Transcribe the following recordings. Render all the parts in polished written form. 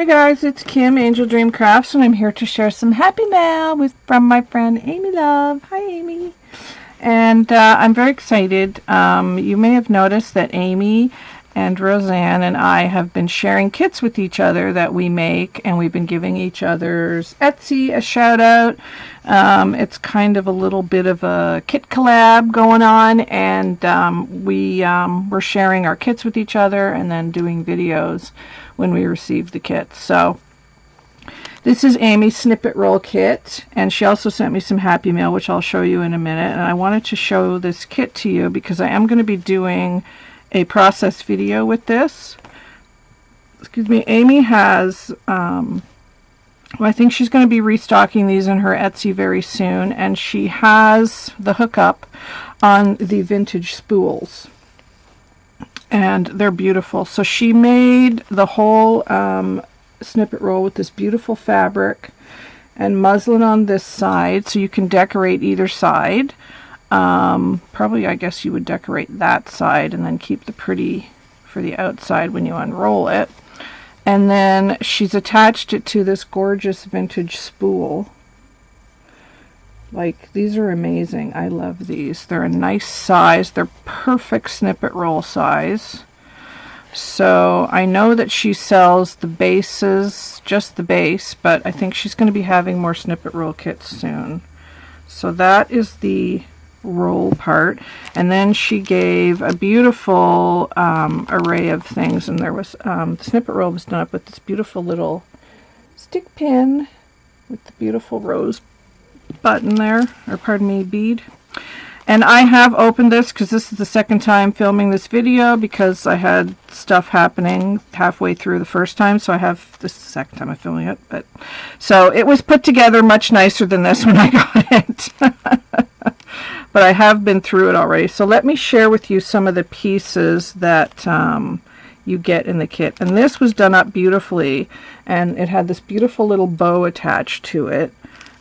Hey guys, it's Kim, Angeldreamcrafts, and I'm here to share some happy mail from my friend Amy Love. Hi Amy. And I'm very excited. You may have noticed that Amy and Roseanne and I have been sharing kits with each other that we make, and we've been giving each other's Etsy a shout out. It's kind of a little bit of a kit collab going on, and we're sharing our kits with each other and then doing videos when we receive the kits. So this is Amy's snippet roll kit, and she also sent me some happy mail, which I'll show you in a minute. And I wanted to show this kit to you because I am going to be doing a process video with this. Excuse me. Amy has well, I think she's going to be restocking these in her Etsy very soon, and she has the hookup on the vintage spools, and they're beautiful. So she made the whole snippet roll with this beautiful fabric and muslin on this side, so you can decorate either side. Probably, I guess you would decorate that side and then keep the pretty for the outside when you unroll it. And then she's attached it to this gorgeous vintage spool. Like, these are amazing. I love these. They're a nice size. They're perfect snippet roll size. So I know that she sells the bases, just the base, but I think she's going to be having more snippet roll kits soon. So that is the roll part, and then she gave a beautiful array of things, and there was the snippet roll was done up with this beautiful little stick pin with the beautiful rose button there, or pardon me, bead. And I have opened this because this is the second time filming this video because I had stuff happening halfway through the first time, so I have this is the second time I'm filming it. But so it was put together much nicer than this when I got it. But I have been through it already. So let me share with you some of the pieces that you get in the kit. And this was done up beautifully, and it had this beautiful little bow attached to it.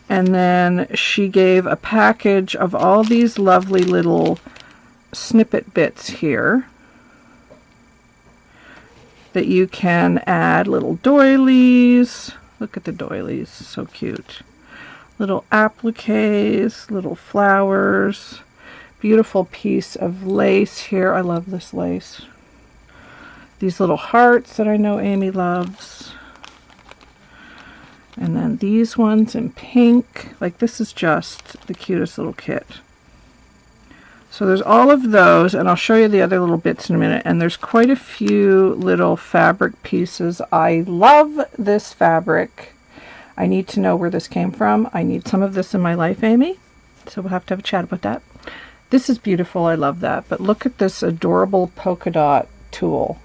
And then she gave a package of all these lovely little snippet bits here that you can add, little doilies. Look at the doilies, so cute. Little appliques, little flowers, beautiful piece of lace here. I love this lace. These little hearts that I know Amy loves. And then these ones in pink. Like, this is just the cutest little kit. So there's all of those, and I'll show you the other little bits in a minute. And there's quite a few little fabric pieces. I love this fabric. I need to know where this came from. I need some of this in my life, Amy. So we'll have to have a chat about that. This is beautiful. I love that. But look at this adorable polka dot tulle.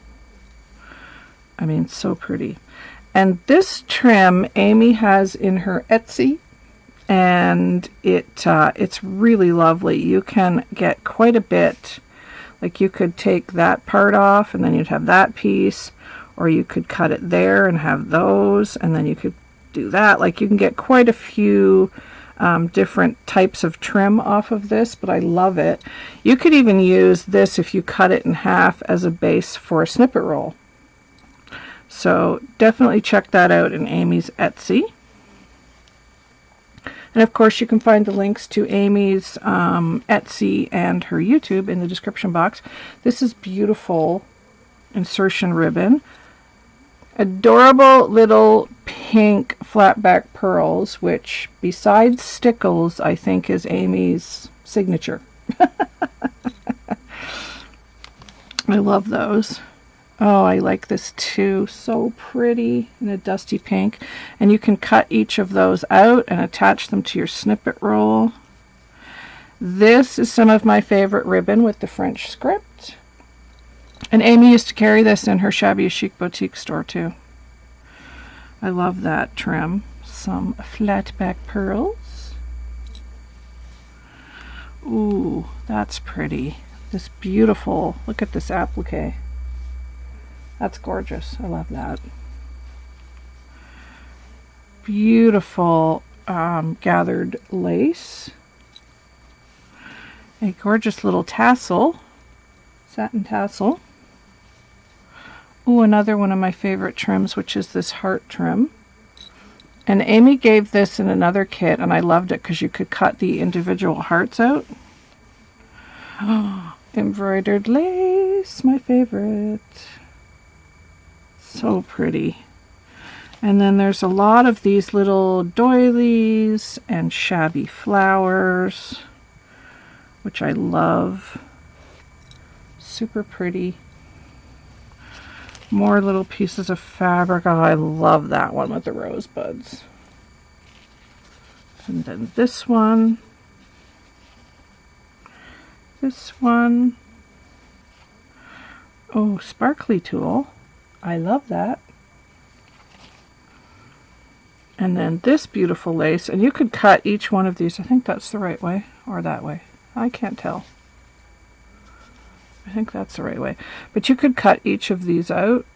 I mean, so pretty. And this trim Amy has in her Etsy, and it's really lovely. You can get quite a bit. Like, you could take that part off, and then you'd have that piece, or you could cut it there and have those, and then you could do that. Like, you can get quite a few different types of trim off of this, but I love it. You could even use this if you cut it in half as a base for a snippet roll. So definitely check that out in Amy's Etsy. And of course you can find the links to Amy's Etsy and her YouTube in the description box. This is beautiful insertion ribbon. Adorable little pink flat back pearls, which besides stickles I think is Amy's signature. I love those. Oh, I like this too. So pretty in a dusty pink. And you can cut each of those out and attach them to your snippet roll. This is some of my favorite ribbon with the French script. And Amy used to carry this in her Shabby Chic boutique store too. I love that trim. Some flat back pearls. Ooh, that's pretty. This beautiful, look at this applique. That's gorgeous. I love that. Beautiful gathered lace. A gorgeous little tassel, satin tassel. Oh, another one of my favorite trims, which is this heart trim. And Amy gave this in another kit, and I loved it because you could cut the individual hearts out. Oh, embroidered lace, my favorite. So pretty. And then there's a lot of these little doilies and shabby flowers, which I love. Super pretty. More little pieces of fabric. Oh, I love that one with the rosebuds. And then this one. This one. Oh, sparkly tulle. I love that. And then this beautiful lace. And you could cut each one of these. I think that's the right way. Or that way. I can't tell. I think that's the right way. But you could cut each of these out.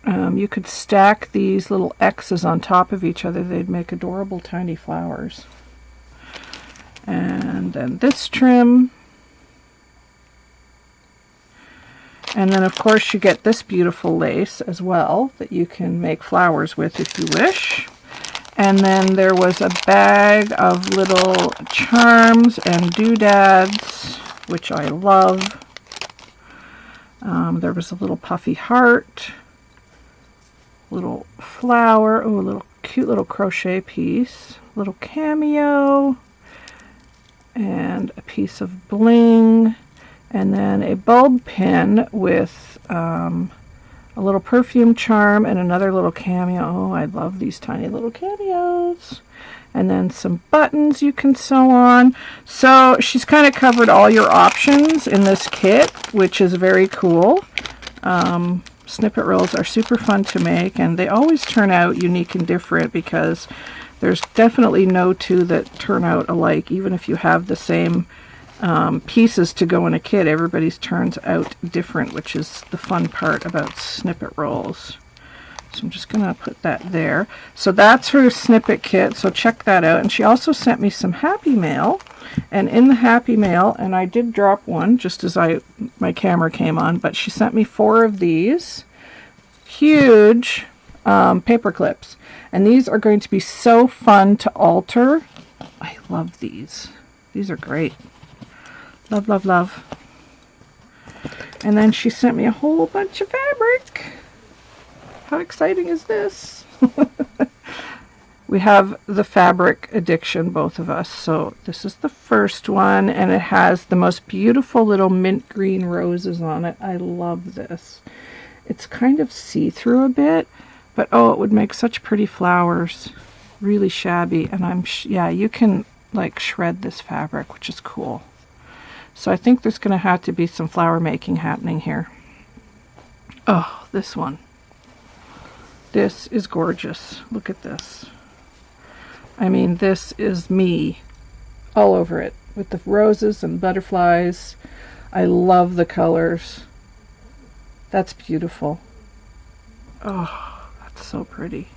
You could stack these little X's on top of each other. They'd make adorable tiny flowers. And then this trim. And then of course you get this beautiful lace as well that you can make flowers with if you wish. And then there was a bag of little charms and doodads, which I love. There was a little puffy heart, little flower, oh, a little cute little crochet piece, little cameo, and a piece of bling, and then a bulb pin with a little perfume charm and another little cameo. Oh, I love these tiny little cameos. And then some buttons you can sew on. So she's kind of covered all your options in this kit, which is very cool. Snippet rolls are super fun to make, and they always turn out unique and different because there's definitely no two that turn out alike. Even if you have the same pieces to go in a kit, everybody's turns out different, which is the fun part about snippet rolls. So I'm just going to put that there. So that's her snippet kit, so check that out. And she also sent me some Happy Mail. And in the Happy Mail, and I did drop one just as my camera came on, but she sent me 4 of these huge paper clips. And these are going to be so fun to alter. I love these. These are great. Love, love, love. And then she sent me a whole bunch of fabric. How exciting is this? We have the fabric addiction, both of us. So this is the first one, and it has the most beautiful little mint green roses on it. I love this. It's kind of see-through a bit, but oh, it would make such pretty flowers. Really shabby, and yeah, you can like shred this fabric, which is cool. So I think there's going to have to be some flower making happening here. Oh, this one. This is gorgeous. Look at this. I mean, this is me all over it with the roses and butterflies. I love the colors. That's beautiful. Oh, that's so pretty.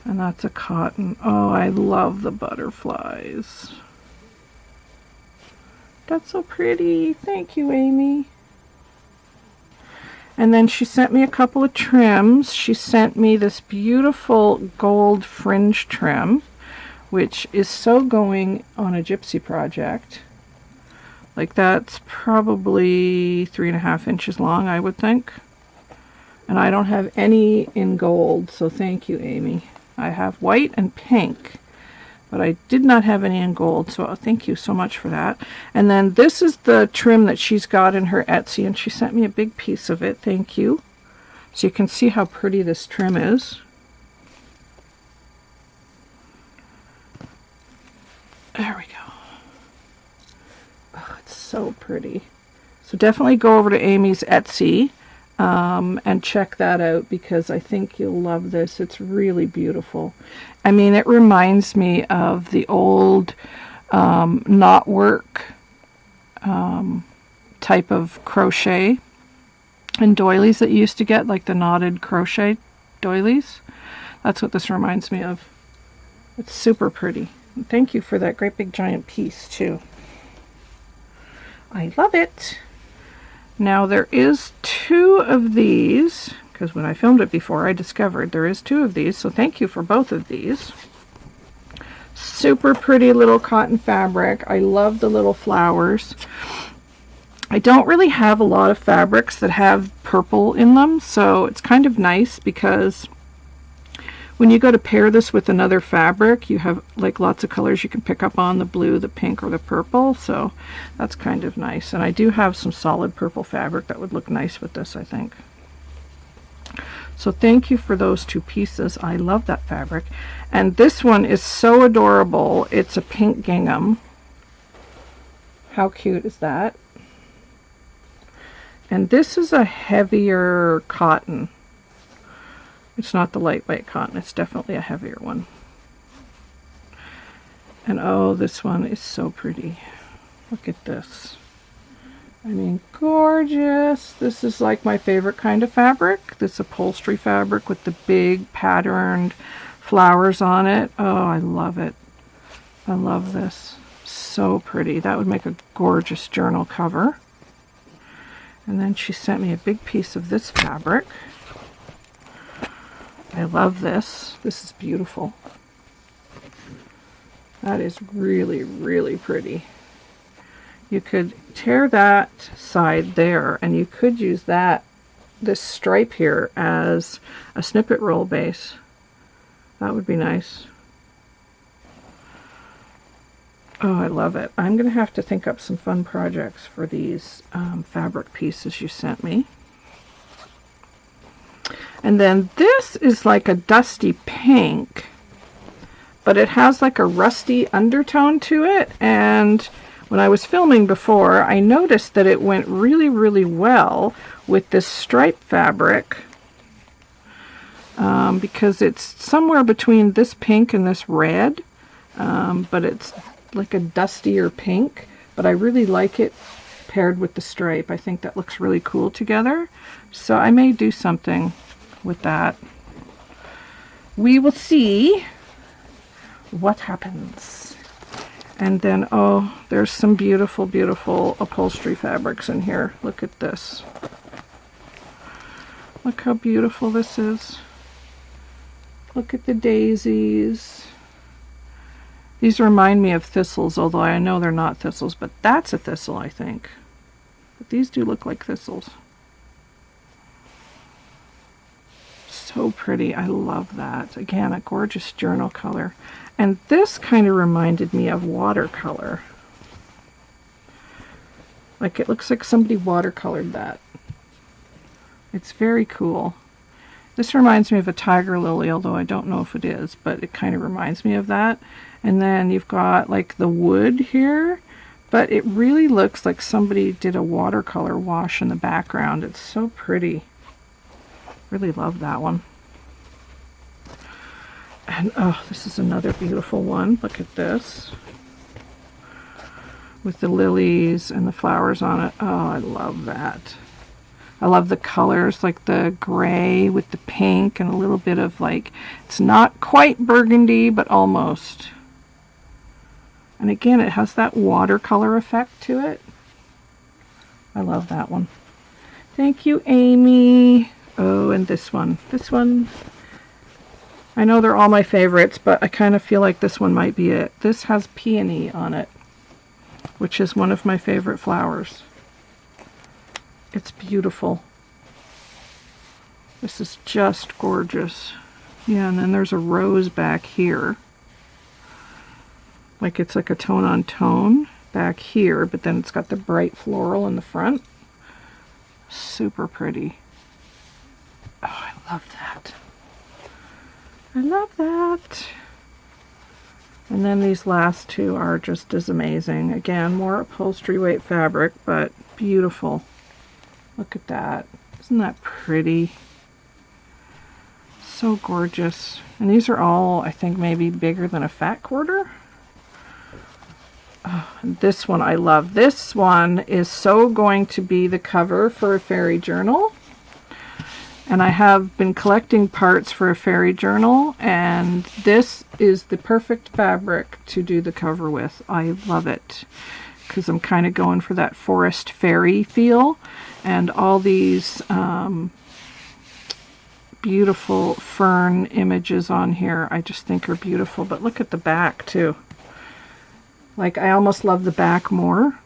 And that's a cotton. Oh, I love the butterflies. That's so pretty. Thank you, Amy. And then she sent me a couple of trims. She sent me this beautiful gold fringe trim, which is so going on a gypsy project. Like that's probably 3.5 inches long, I would think. And I don't have any in gold, so thank you, Amy. I have white and pink, but I did not have any in gold, so thank you so much for that. And then this is the trim that she's got in her Etsy, and she sent me a big piece of it. Thank you. So you can see how pretty this trim is. There we go. Oh, it's so pretty. So definitely go over to Amy's Etsy and check that out, because I think you'll love this. It's really beautiful. I mean, it reminds me of the old knotwork type of crochet and doilies that you used to get, like the knotted crochet doilies. That's what this reminds me of. It's super pretty. And thank you for that great big giant piece too. I love it. Now there is 2 of these, because when I filmed it before I discovered there is 2 of these, so thank you for both of these. Super pretty little cotton fabric. I love the little flowers. I don't really have a lot of fabrics that have purple in them, so it's kind of nice because when you go to pair this with another fabric, you have like lots of colors you can pick up on, the blue, the pink, or the purple, so that's kind of nice. And I do have some solid purple fabric that would look nice with this, I think. So thank you for those 2 pieces. I love that fabric. And this one is so adorable. It's a pink gingham. How cute is that? And this is a heavier cotton. It's not the lightweight cotton. It's definitely a heavier one. And oh, this one is so pretty. Look at this. I mean, gorgeous. This is like my favorite kind of fabric. This upholstery fabric with the big patterned flowers on it. Oh, I love it. I love this. So pretty. That would make a gorgeous journal cover. And then she sent me a big piece of this fabric. I love this. This is beautiful. That is really, really pretty. You could tear that side there, and you could use this stripe here as a snippet roll base. That would be nice. Oh, I love it. I'm going to have to think up some fun projects for these fabric pieces you sent me. And then this is like a dusty pink, but it has like a rusty undertone to it, and when I was filming before, I noticed that it went really, really well with this stripe fabric because it's somewhere between this pink and this red, but it's like a dustier pink, but I really like it paired with the stripe. I think that looks really cool together, so I may do something with that. We will see what happens. And then, oh, there's some beautiful, beautiful upholstery fabrics in here. Look at this. Look how beautiful this is. Look at the daisies. These remind me of thistles, although I know they're not thistles, but that's a thistle, I think. But these do look like thistles. So pretty. I love that. Again, a gorgeous journal color. And this kind of reminded me of watercolor. Like it looks like somebody watercolored that. It's very cool. This reminds me of a tiger lily, although I don't know if it is, but it kind of reminds me of that. And then you've got like the wood here, but it really looks like somebody did a watercolor wash in the background. It's so pretty. Really love that one. And oh, this is another beautiful one. Look at this. With the lilies and the flowers on it. Oh, I love that. I love the colors, like the gray with the pink and a little bit of like, it's not quite burgundy, but almost. And again, it has that watercolor effect to it. I love that one. Thank you, Amy. Oh, and this one. This one, I know they're all my favorites, but I kind of feel like this one might be it. This has peony on it, which is one of my favorite flowers. It's beautiful. This is just gorgeous. Yeah, and then there's a rose back here. Like it's like a tone on tone back here, but then it's got the bright floral in the front. Super pretty. Oh, I love that. I love that. And then these last 2 are just as amazing. Again, more upholstery weight fabric, but beautiful. Look at that. Isn't that pretty? So gorgeous. And these are all, I think, maybe bigger than a fat quarter. Oh, and this one I love. This one is so going to be the cover for a fairy journal. And I have been collecting parts for a fairy journal, and this is the perfect fabric to do the cover with. I love it because I'm kind of going for that forest fairy feel. And all these beautiful fern images on here I just think are beautiful. But look at the back too. Like, I almost love the back more.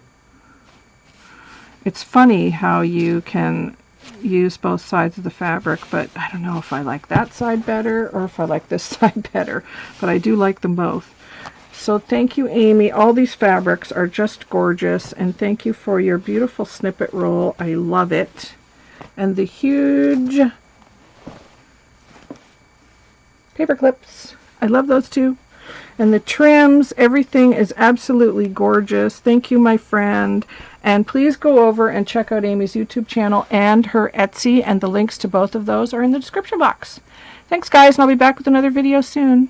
It's funny how you can use both sides of the fabric, but I don't know if I like that side better or if I like this side better, but I do like them both. So thank you, Amy. All these fabrics are just gorgeous, and thank you for your beautiful snippet roll. I love it. And the huge paper clips. I love those too. And the trims, everything is absolutely gorgeous. Thank you, my friend. And please go over and check out Amy's YouTube channel and her Etsy, and the links to both of those are in the description box. Thanks, guys, and I'll be back with another video soon.